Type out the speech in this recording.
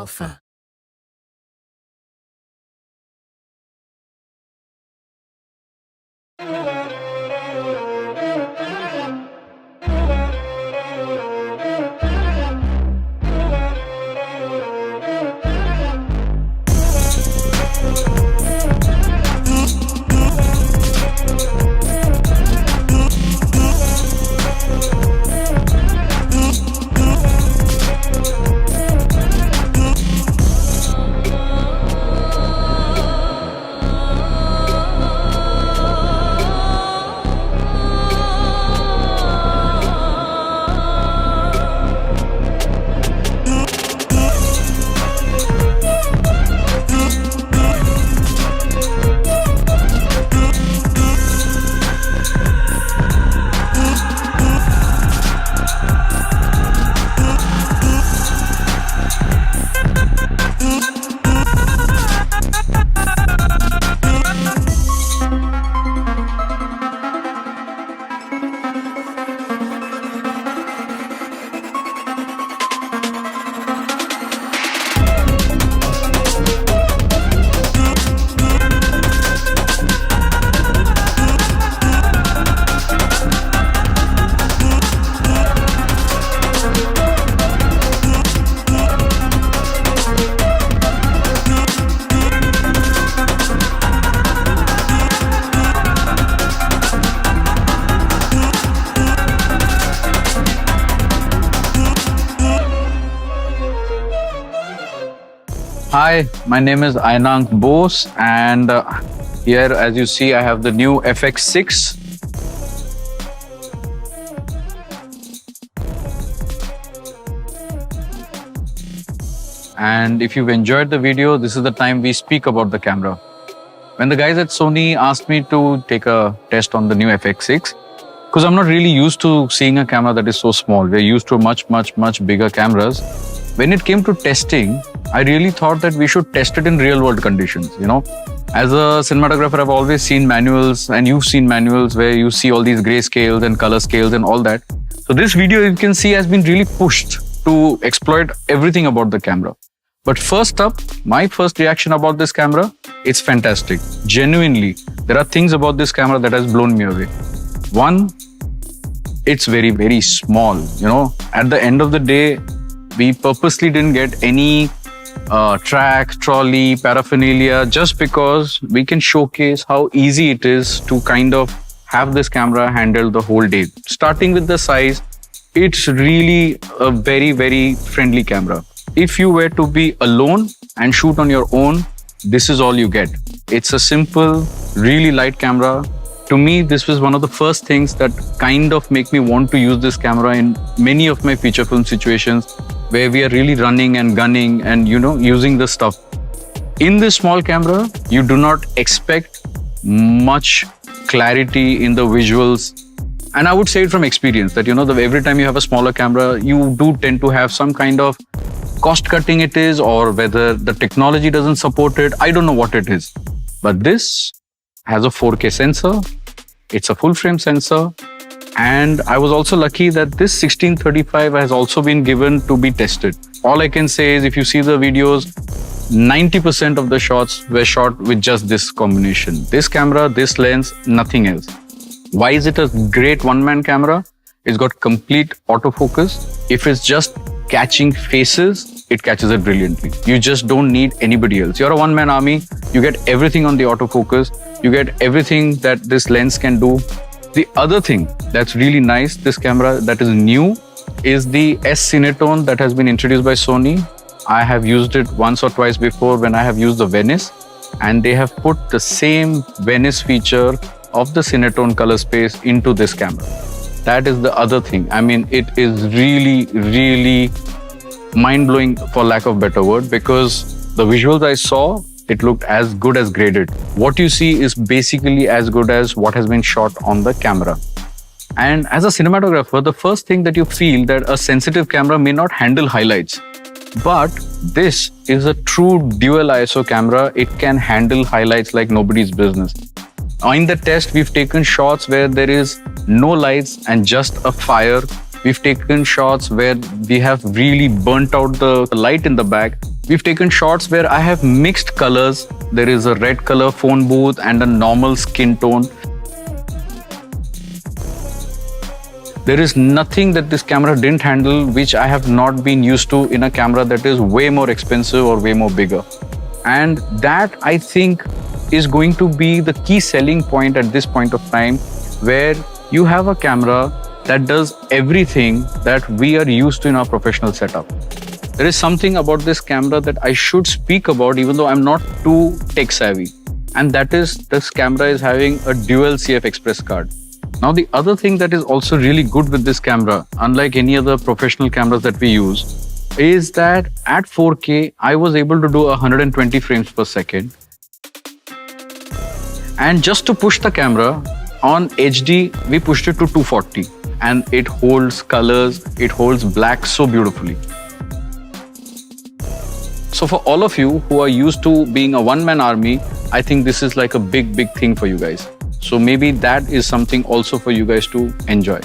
Alpha. Hi, my name is Ainank Bose, and here, as you see, I have the new FX6. And if you've enjoyed the video, this is the time we speak about the camera. When the guys at Sony asked me to take a test on the new FX6, because I'm not really used to seeing a camera that is so small. We're used to much bigger cameras. When it came to testing, I really thought that we should test it in real world conditions, you know. As a cinematographer, I've always seen manuals, and you've seen manuals where you see all these gray scales and color scales and all that. So this video, you can see, has been really pushed to exploit everything about the camera. But first up, my first reaction about this camera, it's fantastic. Genuinely, there are things about this camera that has blown me away. One, it's very small, you know. At the end of the day, we purposely didn't get any track, trolley, paraphernalia, just because we can showcase how easy it is to kind of have this camera handled the whole day. Starting with the size, it's really a very friendly camera. If you were to be alone and shoot on your own, this is all you get. It's a simple, really light camera. To me, this was one of the first things that kind of make me want to use this camera in many of my feature film situations where we are really running and gunning and, you know, using the stuff. In this small camera, you do not expect much clarity in the visuals. And I would say it from experience that, you know, every time you have a smaller camera, you do tend to have some kind of cost cutting it is, or whether the technology doesn't support it. I don't know what it is. But this has a 4K sensor. It's a full frame sensor. And I was also lucky that this 1635 has also been given to be tested. All I can say is, if you see the videos, 90% of the shots were shot with just this combination. This camera, this lens, nothing else. Why is it a great one-man camera? It's got complete autofocus. If it's just catching faces, it catches it brilliantly. You just don't need anybody else. You're a one-man army. You get everything on the autofocus. You get everything that this lens can do. The other thing that's really nice, this camera that is new, is the S-Cinetone that has been introduced by Sony. I have used it once or twice before when I have used the Venice, and they have put the same Venice feature of the Cinetone color space into this camera. That is the other thing. I mean, it is really mind-blowing, for lack of a better word, because the visuals I saw, it looked as good as graded. What you see is basically as good as what has been shot on the camera. And as a cinematographer, the first thing that you feel that a sensitive camera may not handle highlights. But this is a true dual ISO camera. It can handle highlights like nobody's business. In the test, we've taken shots where there is no lights and just a fire. We've taken shots where we have really burnt out the light in the back. We've taken shots where I have mixed colors. There is a red color phone booth and a normal skin tone. There is nothing that this camera didn't handle which I have not been used to in a camera that is way more expensive or way more bigger. And that, I think, is going to be the key selling point at this point of time, where you have a camera that does everything that we are used to in our professional setup. There is something about this camera that I should speak about even though I'm not too tech savvy. And that is, this camera is having a dual CFexpress card. Now, the other thing that is also really good with this camera, unlike any other professional cameras that we use, is that at 4K, I was able to do 120 frames per second. And just to push the camera, on HD, we pushed it to 240. And it holds colors, it holds black so beautifully. So for all of you who are used to being a one-man army, I think this is like a big thing for you guys. So maybe that is something also for you guys to enjoy.